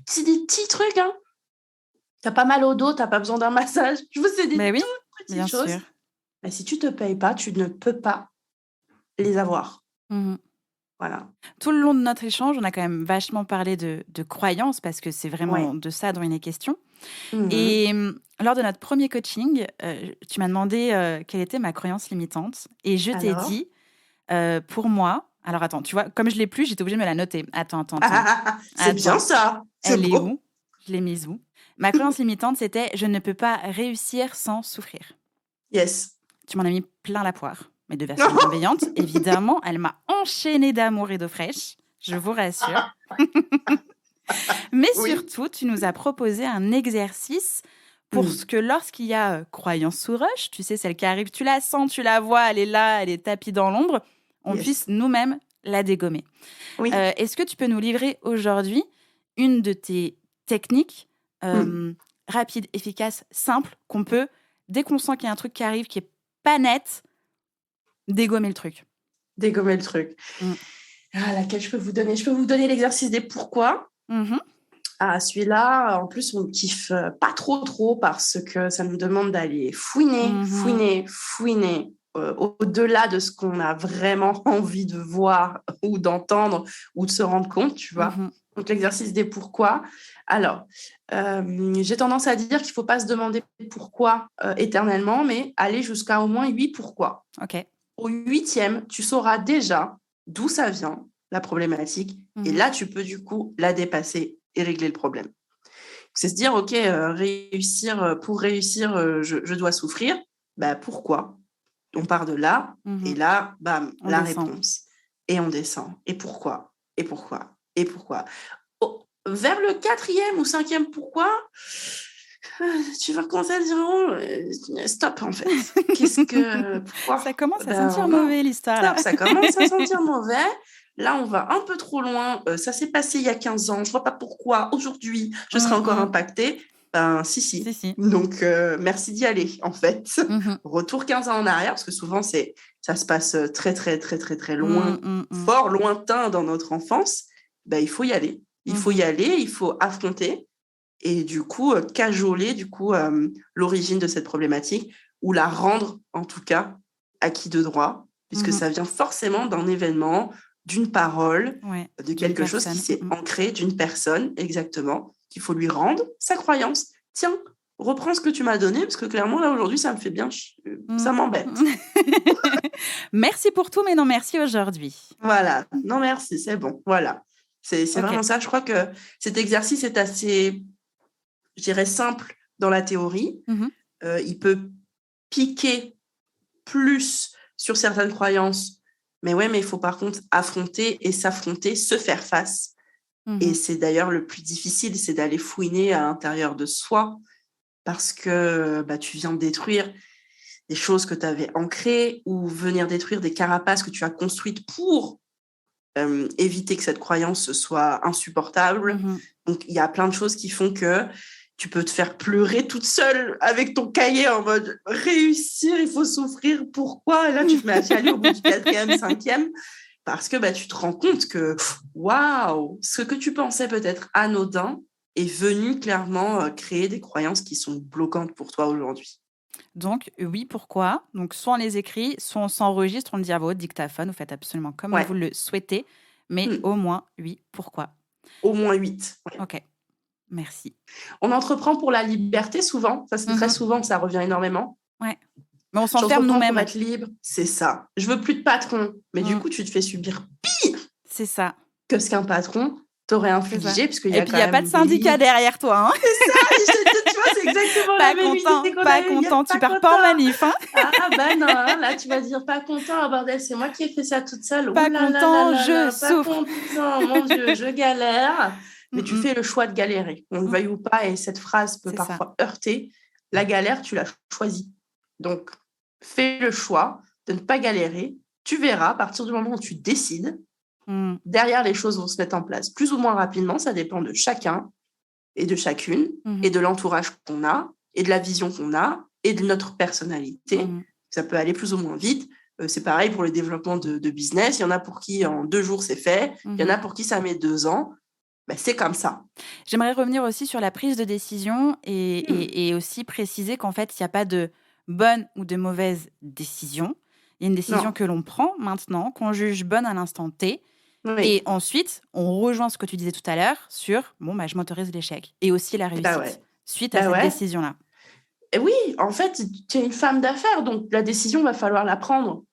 C'est des petits trucs, hein. T'as pas mal au dos, t'as pas besoin d'un massage. Je veux, c'est des toutes petites choses. Sûr. Mais si tu te payes pas, tu ne peux pas les avoir. Voilà. Tout le long de notre échange, on a quand même vachement parlé de croyances parce que c'est vraiment de ça dont il est question. Et lors de notre premier coaching, tu m'as demandé quelle était ma croyance limitante et je t'ai dit, pour moi, alors attends, tu vois, comme je l'ai plus, j'étais obligée de me la noter. Attends. C'est bien ça. Elle est où? Je l'ai mise où? Ma croyance limitante, c'était je ne peux pas réussir sans souffrir. Yes. Tu m'en as mis plein la poire. Mais de version bienveillante, évidemment, elle m'a enchaînée d'amour et d'eau fraîche, je vous rassure. Mais surtout, tu nous as proposé un exercice pour ce que lorsqu'il y a croyance sous roche, tu sais, celle qui arrive, tu la sens, tu la vois, elle est là, elle est tapie dans l'ombre, on puisse nous-mêmes la dégommer. Oui. Est-ce que tu peux nous livrer aujourd'hui une de tes techniques rapides, efficaces, simples, qu'on peut, dès qu'on sent qu'il y a un truc qui arrive, qui est pas net, dégommer le truc. Dégommer le truc. Laquelle je peux vous donner? Je peux vous donner l'exercice des pourquoi. Celui-là, en plus, on ne kiffe pas trop parce que ça nous demande d'aller fouiner au-delà de ce qu'on a vraiment envie de voir ou d'entendre ou de se rendre compte, tu vois. Donc, l'exercice des pourquoi. Alors, j'ai tendance à dire qu'il ne faut pas se demander pourquoi éternellement, mais aller jusqu'à au moins 8 pourquoi. Ok. Au 8e, tu sauras déjà d'où ça vient, la problématique, et là, tu peux du coup la dépasser et régler le problème. C'est se dire, ok, pour réussir, je dois souffrir. Pourquoi? On part de là, et là, bam, la réponse. Et on descend. Et pourquoi? Vers le 4e ou 5e pourquoi, tu vas commencer à dire stop en fait. Pourquoi? Ça commence à sentir mauvais l'histoire. Stop, ça commence à sentir mauvais. Là, on va un peu trop loin. Ça s'est passé il y a 15 ans. Je vois pas pourquoi aujourd'hui je serai encore impactée. Si. Donc, merci d'y aller, en fait. Retour 15 ans en arrière, parce que souvent, ça se passe très, très, très, très, très loin, fort lointain dans notre enfance. Il faut y aller. Il faut y aller, il faut affronter. et du coup, cajoler l'origine de cette problématique ou la rendre, en tout cas, acquis de droit, puisque ça vient forcément d'un événement, d'une parole, de quelque chose qui s'est ancré, d'une personne, exactement, qu'il faut lui rendre sa croyance. Tiens, reprends ce que tu m'as donné, parce que clairement, là, aujourd'hui, ça me fait bien, ça m'embête. Merci pour tout, mais non merci aujourd'hui. Voilà, non merci, c'est bon, voilà. C'est vraiment ça. Je crois que cet exercice est assez, je dirais, simple dans la théorie. Il peut piquer plus sur certaines croyances, mais il faut par contre affronter et s'affronter, se faire face. Et c'est d'ailleurs le plus difficile, c'est d'aller fouiner à l'intérieur de soi, parce que tu viens de détruire des choses que tu avais ancrées ou venir détruire des carapaces que tu as construites pour éviter que cette croyance soit insupportable. Donc, il y a plein de choses qui font que tu peux te faire pleurer toute seule avec ton cahier en mode « réussir, il faut souffrir, pourquoi ?» Et là, tu te mets à chialer au bout du 4e, 5e, parce que tu te rends compte que, waouh, ce que tu pensais peut-être anodin est venu clairement créer des croyances qui sont bloquantes pour toi aujourd'hui. Donc, oui, pourquoi ? Donc, soit on les écrit, soit on s'enregistre, on le dit à votre dictaphone, vous faites absolument comme vous le souhaitez, mais au moins, oui, pourquoi ? Au moins 8. Ouais. Ok, merci. On entreprend pour la liberté souvent, ça c'est très souvent que ça revient énormément. Ouais. Mais on s'enferme nous-mêmes. Pour être libre, c'est ça. Je veux plus de patron, mais du coup, tu te fais subir pire. C'est ça. Que ce qu'un patron t'aurait infligé. Et puis, il n'y a pas de syndicat derrière toi. Hein. C'est ça, tu vois, c'est exactement la même idée qu'on Pas content, tu pars pas en manif. Hein. Non, là, tu vas dire pas content, bordel, c'est moi qui ai fait ça toute seule. Pas content, je souffre. Pas content, mon Dieu, je galère. Mais tu fais le choix de galérer, on le veuille ou pas, et cette phrase peut parfois heurter. La galère, tu l'as choisie. Donc, fais le choix de ne pas galérer. Tu verras, à partir du moment où tu décides, derrière, les choses vont se mettre en place plus ou moins rapidement. Ça dépend de chacun et de chacune et de l'entourage qu'on a et de la vision qu'on a et de notre personnalité. Ça peut aller plus ou moins vite. C'est pareil pour le développement de business. Il y en a pour qui, en 2 jours, c'est fait. Il y en a pour qui, ça met 2 ans. C'est comme ça. J'aimerais revenir aussi sur la prise de décision et aussi préciser qu'en fait, il n'y a pas de bonne ou de mauvaise décision. Il y a une décision que l'on prend maintenant, qu'on juge bonne à l'instant T. Oui. Et ensuite, on rejoint ce que tu disais tout à l'heure sur je m'autorise l'échec et aussi la réussite suite à cette décision-là. Et oui, en fait, tu es une femme d'affaires, donc la décision, va falloir la prendre.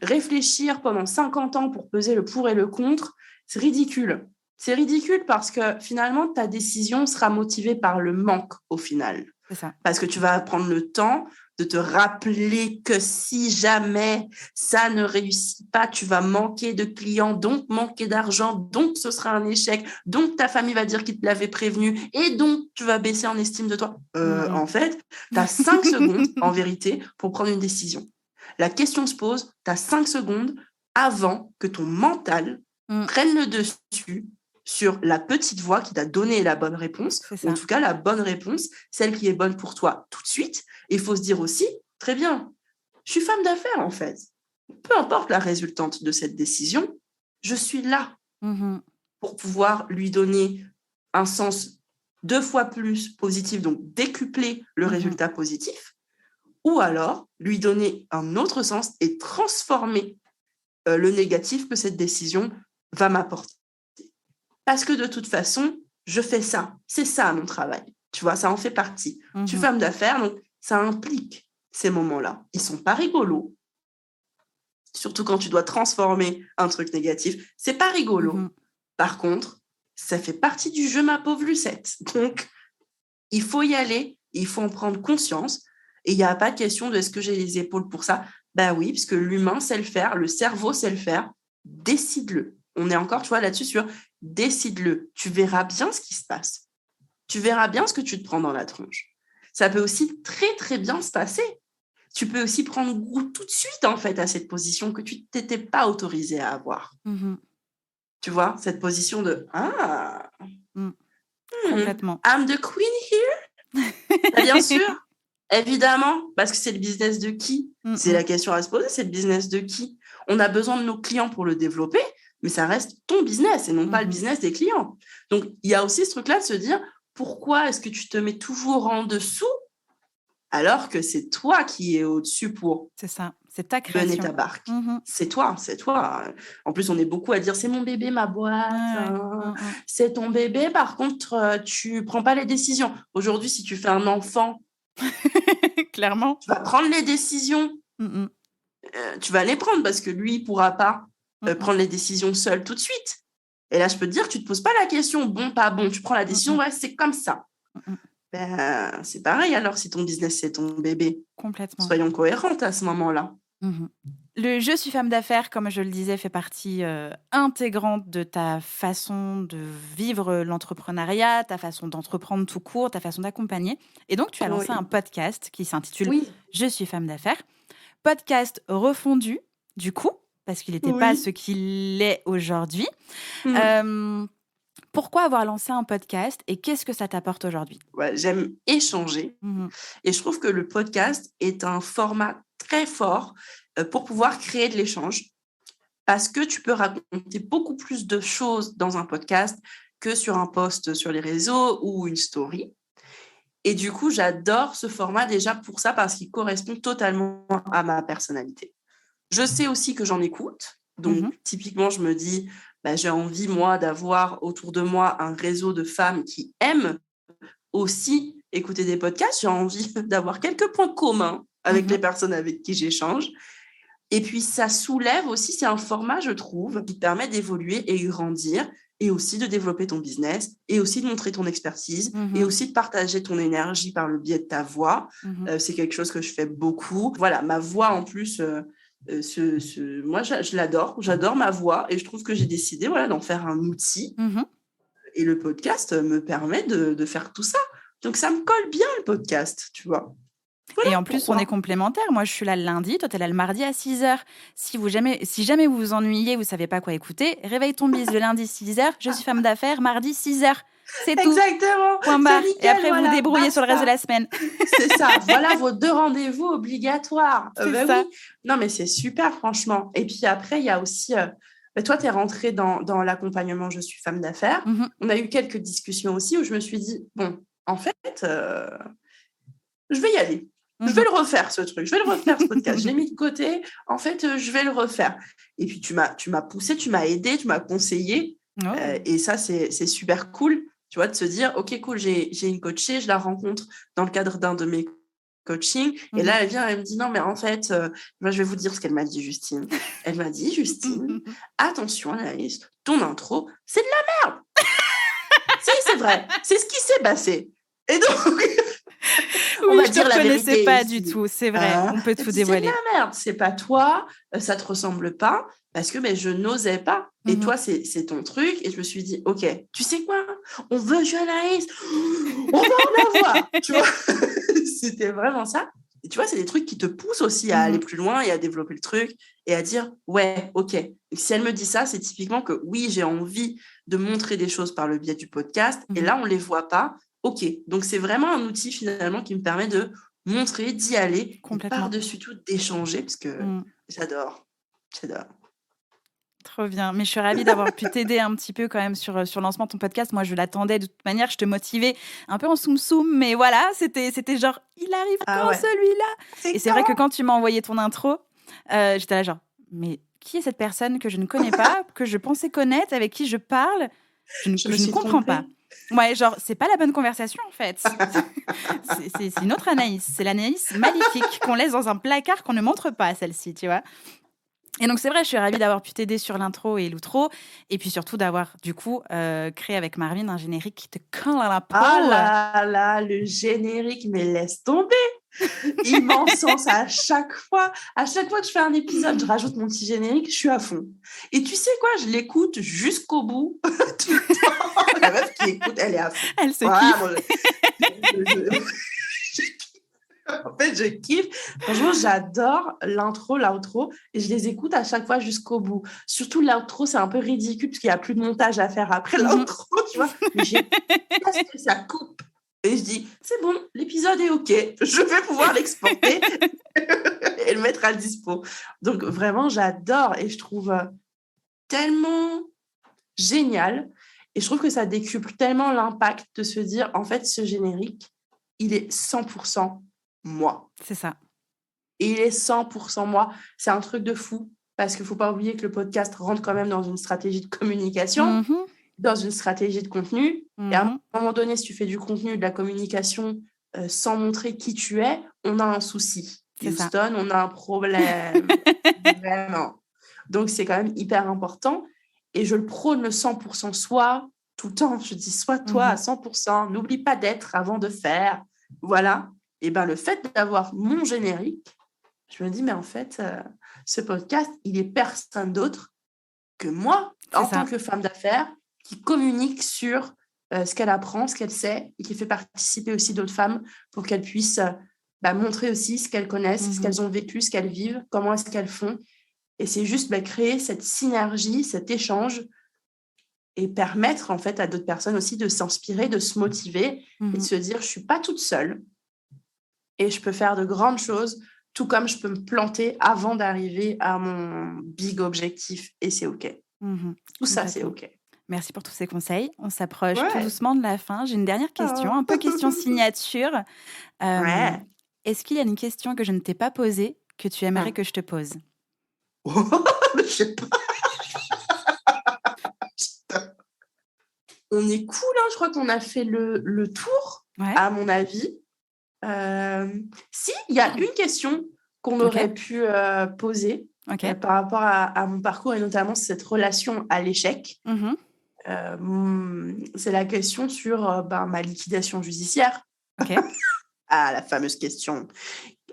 Réfléchir pendant 50 ans pour peser le pour et le contre, c'est ridicule. C'est ridicule parce que finalement, ta décision sera motivée par le manque au final. C'est ça. Parce que tu vas prendre le temps de te rappeler que si jamais ça ne réussit pas, tu vas manquer de clients, donc manquer d'argent, donc ce sera un échec, donc ta famille va dire qu'il te l'avait prévenu et donc tu vas baisser en estime de toi. En fait, tu as 5 secondes en vérité pour prendre une décision. La question se pose, tu as 5 secondes avant que ton mental prenne le dessus sur la petite voix qui t'a donné la bonne réponse, ou en tout cas la bonne réponse, celle qui est bonne pour toi tout de suite. Et il faut se dire aussi, très bien, je suis femme d'affaires en fait. Peu importe la résultante de cette décision, je suis là pour pouvoir lui donner un sens 2 fois plus positif, donc décupler le résultat positif, ou alors lui donner un autre sens et transformer le négatif que cette décision va m'apporter. Parce que de toute façon, je fais ça. C'est ça mon travail. Tu vois, ça en fait partie. Je suis femme d'affaires, donc ça implique ces moments-là. Ils ne sont pas rigolos. Surtout quand tu dois transformer un truc négatif. C'est pas rigolo. Par contre, ça fait partie du jeu, ma pauvre Lucette. Donc, il faut y aller, il faut en prendre conscience. Et il n'y a pas de question de est-ce que j'ai les épaules pour ça ? Oui, parce que l'humain sait le faire, le cerveau sait le faire. Décide-le. On est encore, tu vois, là-dessus sur décide-le. Tu verras bien ce qui se passe. Tu verras bien ce que tu te prends dans la tronche. Ça peut aussi très, très bien se passer. Tu peux aussi prendre goût tout de suite, en fait, à cette position que tu t'étais pas autorisé à avoir. Tu vois, cette position de complètement. I'm the queen here. Bien sûr, évidemment, parce que c'est le business de qui ? C'est la question à se poser, c'est le business de qui ? On a besoin de nos clients pour le développer, mais ça reste ton business et non pas le business des clients. Donc, il y a aussi ce truc-là de se dire, pourquoi est-ce que tu te mets toujours en dessous alors que c'est toi qui es au-dessus pour c'est ça, c'est ta création. mener ta barque. C'est toi. En plus, on est beaucoup à dire, c'est mon bébé, ma boîte. C'est ton bébé. Par contre, tu prends pas les décisions. Aujourd'hui, si tu fais un enfant, clairement, tu vas prendre les décisions. Tu vas les prendre parce que lui, il pourra pas prendre les décisions seul tout de suite. Et là, je peux te dire, tu te poses pas la question, bon, pas bon. Tu prends la décision, ouais, c'est comme ça. Ben, c'est pareil alors si ton business c'est ton bébé. Complètement. Soyons cohérentes à ce moment-là. Le je suis femme d'affaires, comme je le disais, fait partie intégrante de ta façon de vivre l'entrepreneuriat, ta façon d'entreprendre tout court, ta façon d'accompagner. Et donc, tu as lancé un podcast qui s'intitule Je suis femme d'affaires. Podcast refondu, du coup, parce qu'il n'était pas ce qu'il est aujourd'hui. Pourquoi avoir lancé un podcast et qu'est-ce que ça t'apporte aujourd'hui ? J'aime échanger et je trouve que le podcast est un format très fort pour pouvoir créer de l'échange parce que tu peux raconter beaucoup plus de choses dans un podcast que sur un post sur les réseaux ou une story. Et du coup, j'adore ce format déjà pour ça parce qu'il correspond totalement à ma personnalité. Je sais aussi que j'en écoute. Donc, typiquement, je me dis, j'ai envie, moi, d'avoir autour de moi un réseau de femmes qui aiment aussi écouter des podcasts. J'ai envie d'avoir quelques points communs avec les personnes avec qui j'échange. Et puis, ça soulève aussi, c'est un format, je trouve, qui permet d'évoluer et grandir et aussi de développer ton business et aussi de montrer ton expertise et aussi de partager ton énergie par le biais de ta voix. C'est quelque chose que je fais beaucoup. Voilà, ma voix en plus... moi, je l'adore. J'adore ma voix et je trouve que j'ai décidé d'en faire un outil. Et le podcast me permet de faire tout ça. Donc, ça me colle bien, le podcast, tu vois. Voilà et en plus, on est complémentaires. Moi, je suis là le lundi, toi, tu es là le mardi à 6h. Si jamais vous vous ennuyez, vous ne savez pas quoi écouter, Réveille ton bise le lundi 6h, Je suis femme d'affaires, mardi 6h. C'est tout. Exactement. Point barre. Et après, vous débrouillez sur le reste de la semaine. C'est ça. Voilà vos 2 rendez-vous obligatoires. C'est ça. Oui. Non, mais c'est super, franchement. Et puis après, il y a aussi... toi, tu es rentrée dans l'accompagnement Je suis femme d'affaires. On a eu quelques discussions aussi où je me suis dit, bon, en fait, je vais y aller. Je vais le refaire, ce truc. Je vais le refaire, ce podcast. Je l'ai mis de côté. En fait, je vais le refaire. Et puis, tu m'as poussé, tu m'as aidé, tu m'as conseillé. Et ça, c'est super cool. Tu vois, de se dire, OK, cool, j'ai une coachée, je la rencontre dans le cadre d'un de mes coachings. Et là, elle vient, elle me dit, non, mais en fait, moi, je vais vous dire ce qu'elle m'a dit, Justine. Elle m'a dit, Justine, attention, Anaïs, ton intro, c'est de la merde. Si, c'est vrai. C'est ce qui s'est passé. Et donc... on va dire la vérité. Je ne connaissais pas du tout, c'est vrai, on peut tout dévoiler. C'est de la merde, c'est pas toi, ça te ressemble pas, parce que je n'osais pas. Et toi, c'est ton truc. Et je me suis dit, OK, tu sais quoi, on veut Anaïs, on va en avoir. Tu vois, c'était vraiment ça. Et tu vois, c'est des trucs qui te poussent aussi à aller plus loin et à développer le truc et à dire, ouais, OK. Et si elle me dit ça, c'est typiquement que oui, j'ai envie de montrer des choses par le biais du podcast. Et là, on les voit pas. OK, donc c'est vraiment un outil finalement qui me permet de montrer, d'y aller, par-dessus tout d'échanger, parce que j'adore. Trop bien, mais je suis ravie d'avoir pu t'aider un petit peu quand même sur le lancement de ton podcast. Moi, je l'attendais de toute manière, je te motivais un peu en soum-soum, mais voilà, c'était genre, il arrive quand celui-là. Et c'est vrai que quand tu m'as envoyé ton intro, j'étais là genre, mais qui est cette personne que je ne connais pas, que je pensais connaître, avec qui je parle, je ne comprends pas. Ouais, genre, c'est pas la bonne conversation, en fait. C'est une autre Anaïs. C'est l'Anaïs maléfique qu'on laisse dans un placard qu'on ne montre pas, celle-ci, tu vois. Et donc, c'est vrai, je suis ravie d'avoir pu t'aider sur l'intro et l'outro. Et puis surtout d'avoir, du coup, créé avec Marvin un générique qui te colle à la peau. Ah là, le générique, mais laisse tomber. Il m'encense à chaque fois. À chaque fois que je fais un épisode, je rajoute mon petit générique, je suis à fond. Et tu sais quoi, je l'écoute jusqu'au bout. Tout le temps. La meuf qui écoute, elle est à fond. Elle se kiffe. En fait, je kiffe. Franchement, j'adore l'intro, l'outro, et je les écoute à chaque fois jusqu'au bout. Surtout l'outro, c'est un peu ridicule parce qu'il n'y a plus de montage à faire après l'outro, tu vois. Mais j'ai parce que ça coupe. Et je dis, c'est bon, l'épisode est OK. Je vais pouvoir l'exporter et le mettre à dispo. Donc, vraiment, j'adore et je trouve tellement génial. Et je trouve que ça décuple tellement l'impact de se dire, en fait, ce générique, il est 100% moi. C'est ça. Et il est 100% moi. C'est un truc de fou. Parce qu'il ne faut pas oublier que le podcast rentre quand même dans une stratégie de communication, dans une stratégie de contenu. Et à un moment donné, si tu fais du contenu, de la communication sans montrer qui tu es, on a un souci. Houston, on a un problème. Vraiment. Donc, c'est quand même hyper important. Et je le prône le 100% soi tout le temps. Je dis, sois toi à 100%. N'oublie pas d'être avant de faire. Voilà. Et bien, le fait d'avoir mon générique, je me dis, mais en fait, ce podcast, il est personne d'autre que moi, en tant que femme d'affaires, qui communique sur ce qu'elle apprend, ce qu'elle sait, et qui fait participer aussi d'autres femmes pour qu'elles puissent montrer aussi ce qu'elles connaissent, ce qu'elles ont vécu, ce qu'elles vivent, comment est-ce qu'elles font. Et c'est juste créer cette synergie, cet échange, et permettre en fait à d'autres personnes aussi de s'inspirer, de se motiver, et de se dire, je ne suis pas toute seule, et je peux faire de grandes choses, tout comme je peux me planter avant d'arriver à mon big objectif, et c'est OK. Tout ça, c'est OK. Merci pour tous ces conseils. On s'approche tout doucement de la fin. J'ai une dernière question, un peu question signature. Est-ce qu'il y a une question que je ne t'ai pas posée que tu aimerais que je te pose? Je sais pas. On est cool, hein. Je crois qu'on a fait le tour, à mon avis. Si, il y a une question qu'on aurait pu poser par rapport à mon parcours, et notamment cette relation à l'échec. C'est la question sur ma liquidation judiciaire. La fameuse question.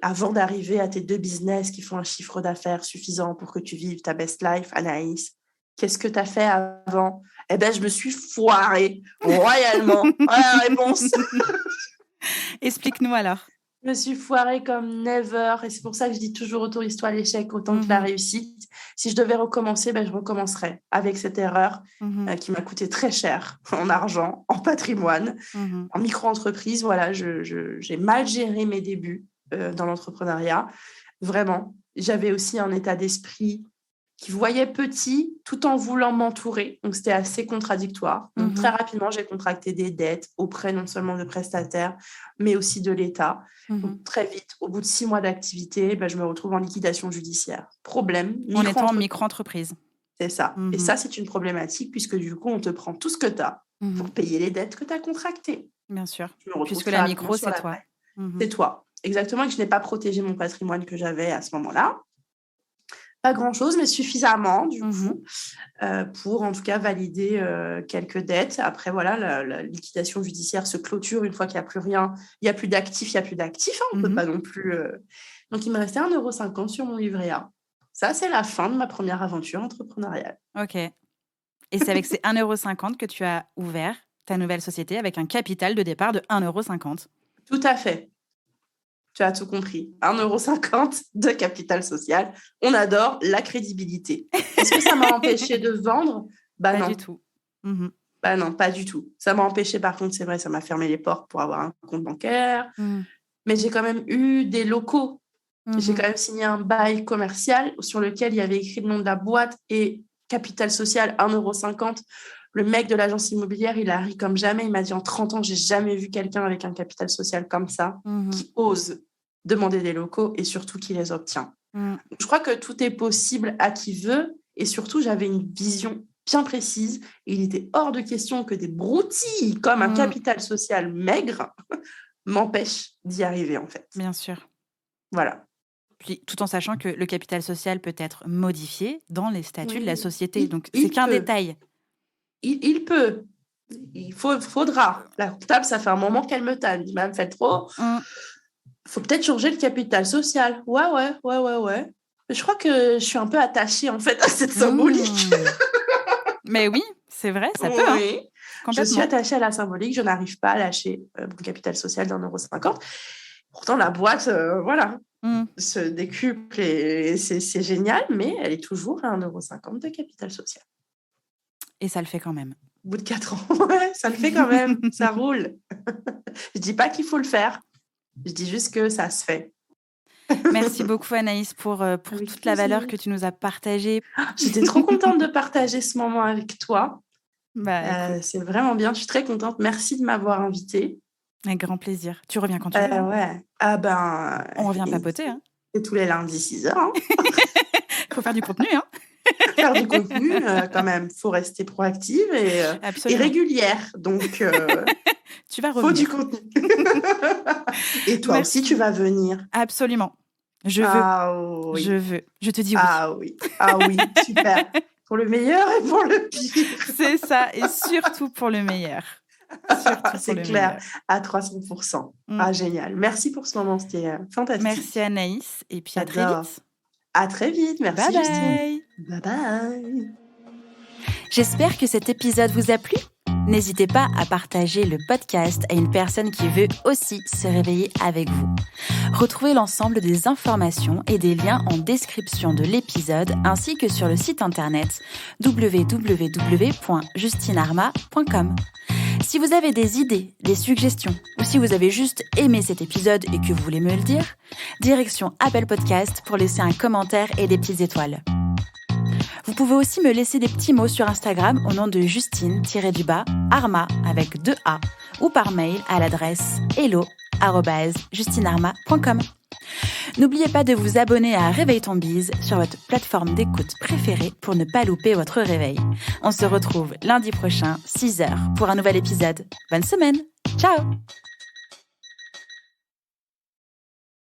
Avant d'arriver à tes 2 business qui font un chiffre d'affaires suffisant pour que tu vives ta best life, Anaïs, qu'est-ce que tu as fait avant? Eh bien, je me suis foirée royalement. La réponse. Explique-nous alors. Je me suis foirée comme never, et c'est pour ça que je dis toujours autorise-toi à l'échec autant que la réussite. Si je devais recommencer, je recommencerais avec cette erreur qui m'a coûté très cher en argent, en patrimoine, en micro-entreprise. Voilà, j'ai mal géré mes débuts dans l'entrepreneuriat. Vraiment, j'avais aussi un état d'esprit qui voyait petit tout en voulant m'entourer. Donc, c'était assez contradictoire. Donc, très rapidement, j'ai contracté des dettes auprès non seulement de prestataires, mais aussi de l'État. Donc, très vite, au bout de 6 mois d'activité, je me retrouve en liquidation judiciaire. Problème. En étant en micro-entreprise. C'est ça. Et ça, c'est une problématique puisque du coup, on te prend tout ce que tu as pour payer les dettes que tu as contractées. Bien sûr. Puisque la micro, c'est toi. C'est toi. Exactement. Et que je n'ai pas protégé mon patrimoine que j'avais à ce moment-là. Pas grand-chose, mais suffisamment, du coup, pour en tout cas valider quelques dettes. Après, voilà, la liquidation judiciaire se clôture une fois qu'il n'y a plus rien. Il n'y a plus d'actifs, On ne peut pas non plus... Donc, il me restait 1,50 € sur mon livret A. Ça, c'est la fin de ma première aventure entrepreneuriale. OK. Et c'est avec ces 1,50 € que tu as ouvert ta nouvelle société avec un capital de départ de 1,50 €. Tout à fait. Tu as tout compris. 1,50 € de capital social. On adore la crédibilité. Est-ce que ça m'a empêché de vendre? Pas non. du tout. Non, pas du tout. Ça m'a empêché, par contre, c'est vrai, ça m'a fermé les portes pour avoir un compte bancaire. Mais j'ai quand même eu des locaux. J'ai quand même signé un bail commercial sur lequel il y avait écrit le nom de la boîte et capital social 1,50 €. Le mec de l'agence immobilière, il a ri comme jamais. Il m'a dit, en 30 ans, j'ai jamais vu quelqu'un avec un capital social comme ça, qui ose demander des locaux et surtout qui les obtient. Je crois que tout est possible à qui veut. Et surtout, j'avais une vision bien précise. Et il était hors de question que des broutilles comme un capital social maigre m'empêchent d'y arriver, en fait. Bien sûr. Voilà. Puis, tout en sachant que le capital social peut être modifié dans les statuts de la société. Donc, c'est qu'un détail. Il peut. Il faudra. La comptable, ça fait un moment qu'elle me tanne. Il m'a fait trop. Faut peut-être changer le capital social. Ouais. Mais je crois que je suis un peu attachée, en fait, à cette symbolique. Mais oui, c'est vrai, ça peut. Oui. Je suis attachée à la symbolique. Je n'arrive pas à lâcher mon capital social d'1,50 €. Pourtant, la boîte, se décuple et c'est génial, mais elle est toujours à 1,50 € de capital social. Et ça le fait quand même. Au bout de 4 ans, ouais, ça le fait quand même, ça roule. Je dis pas qu'il faut le faire, je dis juste que ça se fait. Merci beaucoup Anaïs pour toute la valeur que tu nous as partagée. J'étais trop contente de partager ce moment avec toi. C'est vraiment bien. Je suis très contente. Merci de m'avoir invitée. Avec grand plaisir. Tu reviens quand tu veux. Ouais. On revient papoter. C'est tous les lundis 6h. Hein. Faut faire du contenu. Hein. Faire du contenu, quand même. Faut rester proactive et régulière. Donc, tu vas revenir. Faut du contenu. Et toi aussi, tu vas venir. Absolument. Je veux. Oui. Je veux. Je te dis oui. Ah oui, super. Pour le meilleur et pour le pire. C'est ça, et surtout pour le meilleur. C'est clair, à 300%. Génial. Merci pour ce moment, c'était fantastique. Merci Anaïs, et puis à très vite. À très vite, merci bye Justine. Bye bye. J'espère que cet épisode vous a plu. N'hésitez pas à partager le podcast à une personne qui veut aussi se réveiller avec vous. Retrouvez l'ensemble des informations et des liens en description de l'épisode ainsi que sur le site internet www.justinarma.com. Si vous avez des idées, des suggestions ou si vous avez juste aimé cet épisode et que vous voulez me le dire, direction Apple Podcast pour laisser un commentaire et des petites étoiles. Vous pouvez aussi me laisser des petits mots sur Instagram au nom de Justine-Arma avec 2 A ou par mail à l'adresse hello@justinarma.com. N'oubliez pas de vous abonner à Réveille ton bise sur votre plateforme d'écoute préférée pour ne pas louper votre réveil. On se retrouve lundi prochain, 6h, pour un nouvel épisode. Bonne semaine. Ciao!